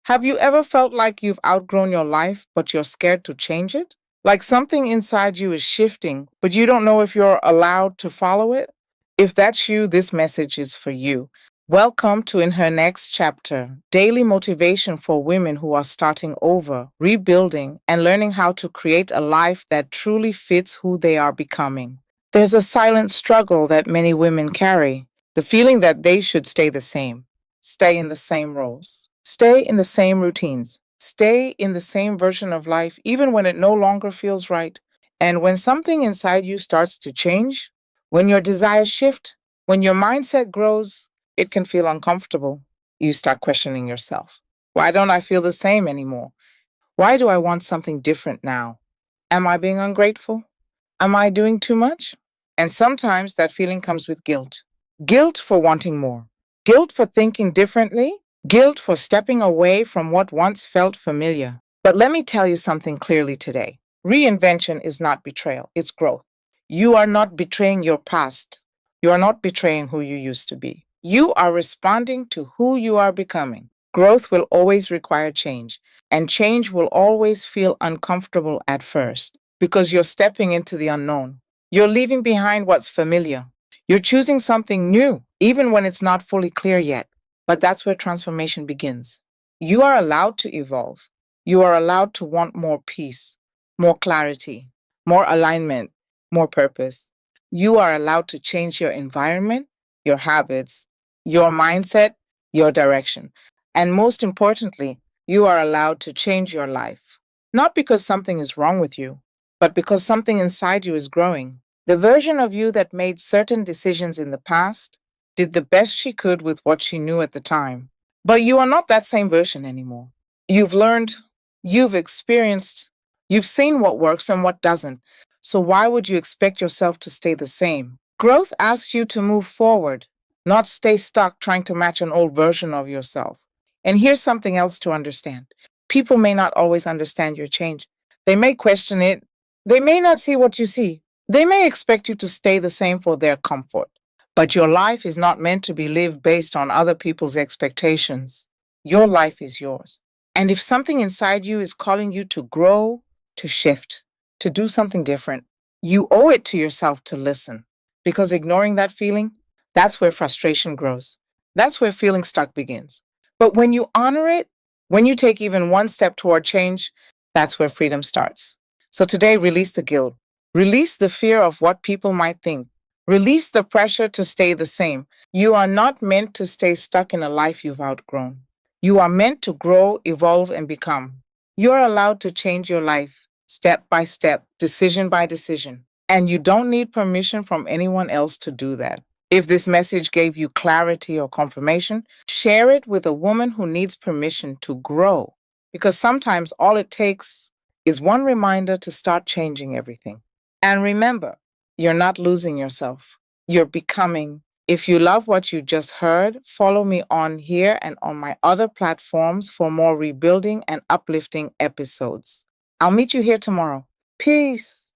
Have you ever felt like you've outgrown your life, but you're scared to change it? Like something inside you is shifting, but you don't know if you're allowed to follow it? If that's you, this message is for you. Welcome to In Her Next Chapter, daily motivation for women who are starting over, rebuilding, and learning how to create a life that truly fits who they are becoming. There's a silent struggle that many women carry, the feeling that they should stay the same, stay in the same roles, stay in the same routines, stay in the same version of life, even when it no longer feels right. And when something inside you starts to change, when your desires shift, when your mindset grows, it can feel uncomfortable. You start questioning yourself. Why don't I feel the same anymore? Why do I want something different now? Am I being ungrateful? Am I doing too much? And sometimes that feeling comes with guilt. Guilt for wanting more. Guilt for thinking differently. Guilt for stepping away from what once felt familiar. But let me tell you something clearly today. Reinvention is not betrayal, it's growth. You are not betraying your past. You are not betraying who you used to be. You are responding to who you are becoming. Growth will always require change, and change will always feel uncomfortable at first because you're stepping into the unknown. You're leaving behind what's familiar. You're choosing something new, even when it's not fully clear yet. But that's where transformation begins. You are allowed to evolve. You are allowed to want more peace, more clarity, more alignment, more purpose. You are allowed to change your environment, your habits, your mindset, your direction. And most importantly, you are allowed to change your life. Not because something is wrong with you, but because something inside you is growing. The version of you that made certain decisions in the past did the best she could with what she knew at the time. But you are not that same version anymore. You've learned, you've experienced, you've seen what works and what doesn't. So why would you expect yourself to stay the same? Growth asks you to move forward, not stay stuck trying to match an old version of yourself. And here's something else to understand. People may not always understand your change. They may question it. They may not see what you see. They may expect you to stay the same for their comfort. But your life is not meant to be lived based on other people's expectations. Your life is yours. And if something inside you is calling you to grow, to shift, to do something different, you owe it to yourself to listen. Because ignoring that feeling, that's where frustration grows. That's where feeling stuck begins. But when you honor it, when you take even one step toward change, that's where freedom starts. So today, release the guilt. Release the fear of what people might think. Release the pressure to stay the same. You are not meant to stay stuck in a life you've outgrown. You are meant to grow, evolve, and become. You're allowed to change your life step by step, decision by decision. And you don't need permission from anyone else to do that. If this message gave you clarity or confirmation, share it with a woman who needs permission to grow. Because sometimes all it takes is one reminder to start changing everything. And remember, you're not losing yourself. You're becoming. If you love what you just heard, follow me on here and on my other platforms for more rebuilding and uplifting episodes. I'll meet you here tomorrow. Peace.